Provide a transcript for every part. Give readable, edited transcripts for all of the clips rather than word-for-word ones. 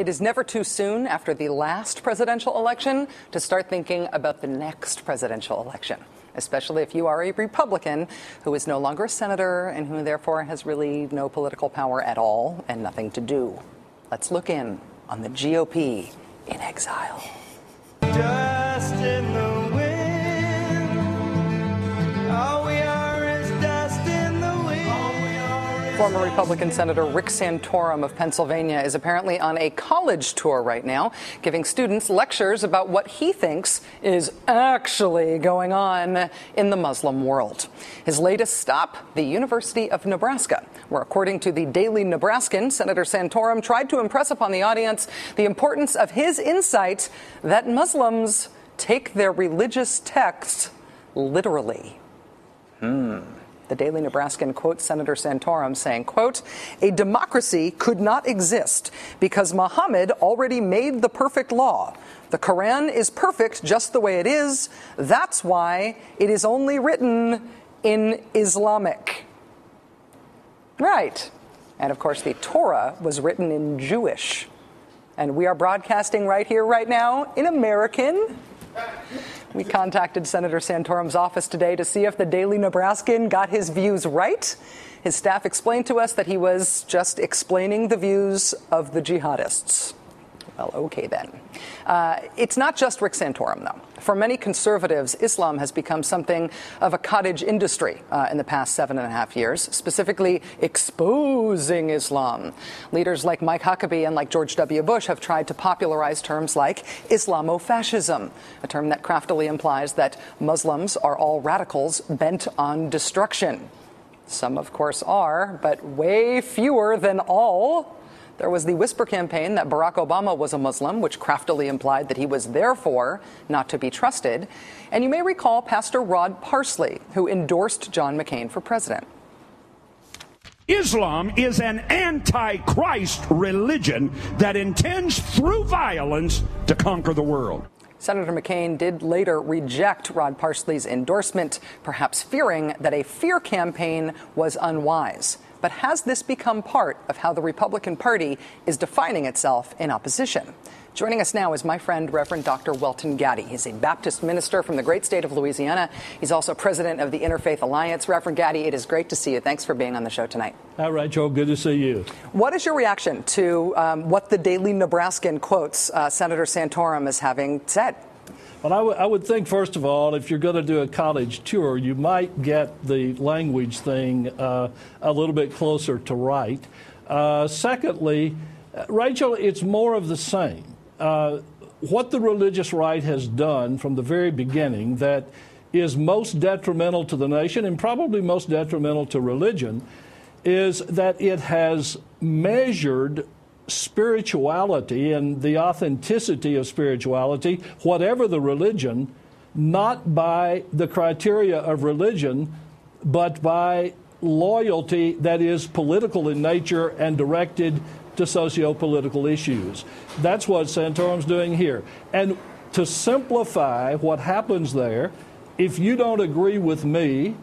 It is never too soon after the last presidential election to start thinking about the next presidential election, especially if you are a Republican who is no longer a senator and who therefore has really no political power at all and nothing to do. Let's look in on the GOP in exile. Dust in the wind. All we are is dust in the wind. Former Republican Senator Rick Santorum of Pennsylvania is apparently on a college tour right now, giving students lectures about what he thinks is actually going on in the Muslim world. His latest stop, the University of Nebraska, where, according to the Daily Nebraskan, Senator Santorum tried to impress upon the audience the importance of his insight that Muslims take their religious texts literally. The Daily Nebraskan quotes Senator Santorum saying, quote, "A democracy could not exist because Muhammad already made the perfect law. The Quran is perfect just the way it is. That's why it is only written in Islamic." Right. And of course, the Torah was written in Jewish. And we are broadcasting right here, right now, in American. We contacted Senator Santorum's office today to see if the Daily Nebraskan got his views right. His staff explained to us that he was just explaining the views of the jihadists. Well, okay then. It's not just Rick Santorum, though. For many conservatives, Islam has become something of a cottage industry in the past 7.5 years, specifically exposing Islam. Leaders like Mike Huckabee and like George W. Bush have tried to popularize terms like Islamofascism, a term that craftily implies that Muslims are all radicals bent on destruction. Some, of course, are, but way fewer than all. There was the whisper campaign that Barack Obama was a Muslim, which craftily implied that he was therefore not to be trusted. And you may recall Pastor Rod Parsley, who endorsed John McCain for president. Islam is an anti-Christ religion that intends through violence to conquer the world. Senator McCain did later reject Rod Parsley's endorsement, perhaps fearing that a fear campaign was unwise. But has this become part of how the Republican Party is defining itself in opposition? Joining us now is my friend, Reverend Dr. Welton Gaddy. He's a Baptist minister from the great state of Louisiana. He's also president of the Interfaith Alliance. Reverend Gaddy, it is great to see you. Thanks for being on the show tonight. All right, Joe. Good to see you. What is your reaction to what the Daily Nebraskan quotes Senator Santorum as having said? Well, I would think, first of all, if you're going to do a college tour, you might get the language thing a little bit closer to right. Secondly, Rachel, it's more of the same. What the religious right has done from the very beginning that is most detrimental to the nation and probably most detrimental to religion is that it has measured spirituality and the authenticity of spirituality, whatever the religion, not by the criteria of religion, but by loyalty that is political in nature and directed to socio-political issues. That's what Santorum's doing here. And to simplify what happens there, if you don't agree with me,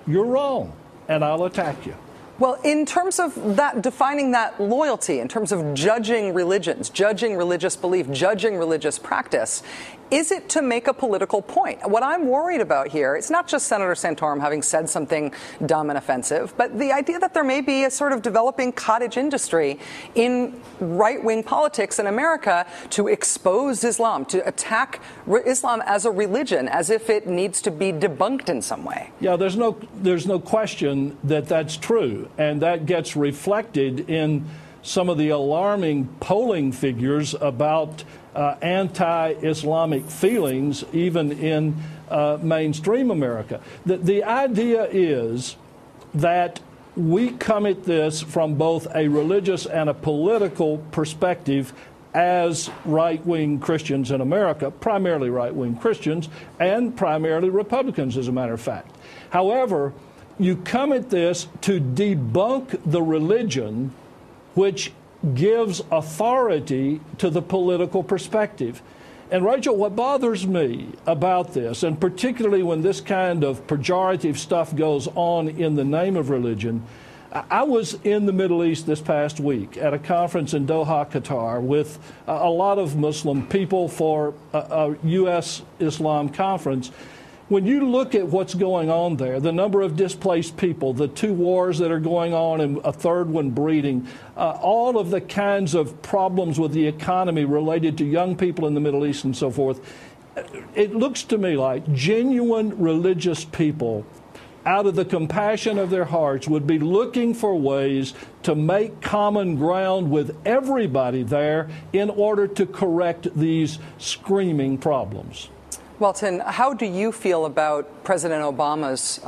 you're wrong, and I'll attack you. Well, in terms of that, defining that loyalty, in terms of judging religions, judging religious belief, judging religious practice, is it to make a political point? What I'm worried about here, it's not just Senator Santorum having said something dumb and offensive, but the idea that there may be a sort of developing cottage industry in right-wing politics in America to expose Islam, to attack Islam as a religion, as if it needs to be debunked in some way. Yeah, there's no question that that's true, and that gets reflected in some of the alarming polling figures about anti-Islamic feelings, even in mainstream America. The idea is that we come at this from both a religious and a political perspective as right-wing Christians in America, primarily right-wing Christians, and primarily Republicans, as a matter of fact. However, you come at this to debunk the religion which gives authority to the political perspective. And Rachel, what bothers me about this, and particularly when this kind of pejorative stuff goes on in the name of religion, I was in the Middle East this past week at a conference in Doha, Qatar, with a lot of Muslim people for a U.S. Islam conference. When you look at what's going on there, the number of displaced people, the 2 wars that are going on and a third one breeding, all of the kinds of problems with the economy related to young people in the Middle East and so forth, it looks to me like genuine religious people, out of the compassion of their hearts, would be looking for ways to make common ground with everybody there in order to correct these screaming problems. Welton, how do you feel about President Obama's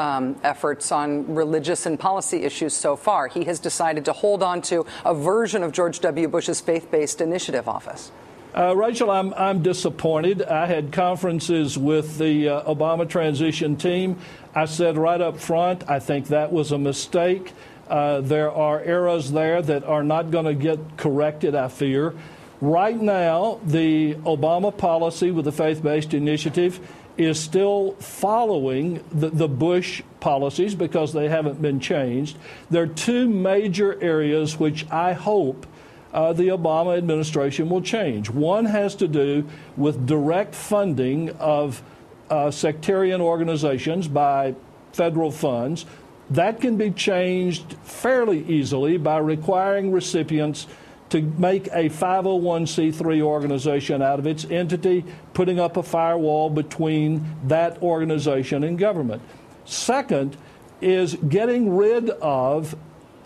efforts on religious and policy issues so far? He has decided to hold on to a version of George W. Bush's faith-based initiative office. Rachel, I'm disappointed. I had conferences with the Obama transition team. I said right up front, I think that was a mistake. There are errors there that are not going to get corrected, I fear. Right now, the Obama policy with the faith-based initiative is still following the Bush policies because they haven't been changed. There are 2 major areas which I hope the Obama administration will change. One has to do with direct funding of sectarian organizations by federal funds. That can be changed fairly easily by requiring recipients to make a 501c3 organization out of its entity, putting up a firewall between that organization and government. Second is getting rid of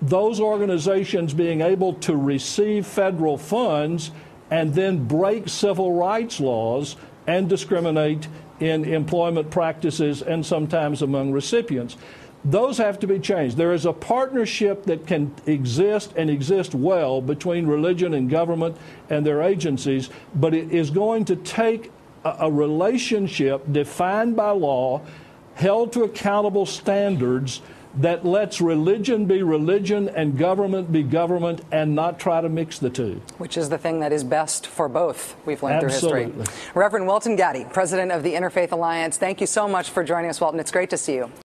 those organizations being able to receive federal funds and then break civil rights laws and discriminate in employment practices and sometimes among recipients. Those have to be changed. There is a partnership that can exist and exist well between religion and government and their agencies, but it is going to take a relationship defined by law, held to accountable standards, that lets religion be religion and government be government and not try to mix the two. Which is the thing that is best for both, we've learned Absolutely. through history. Reverend Welton Gaddy, president of the Interfaith Alliance, thank you so much for joining us, Welton. It's great to see you.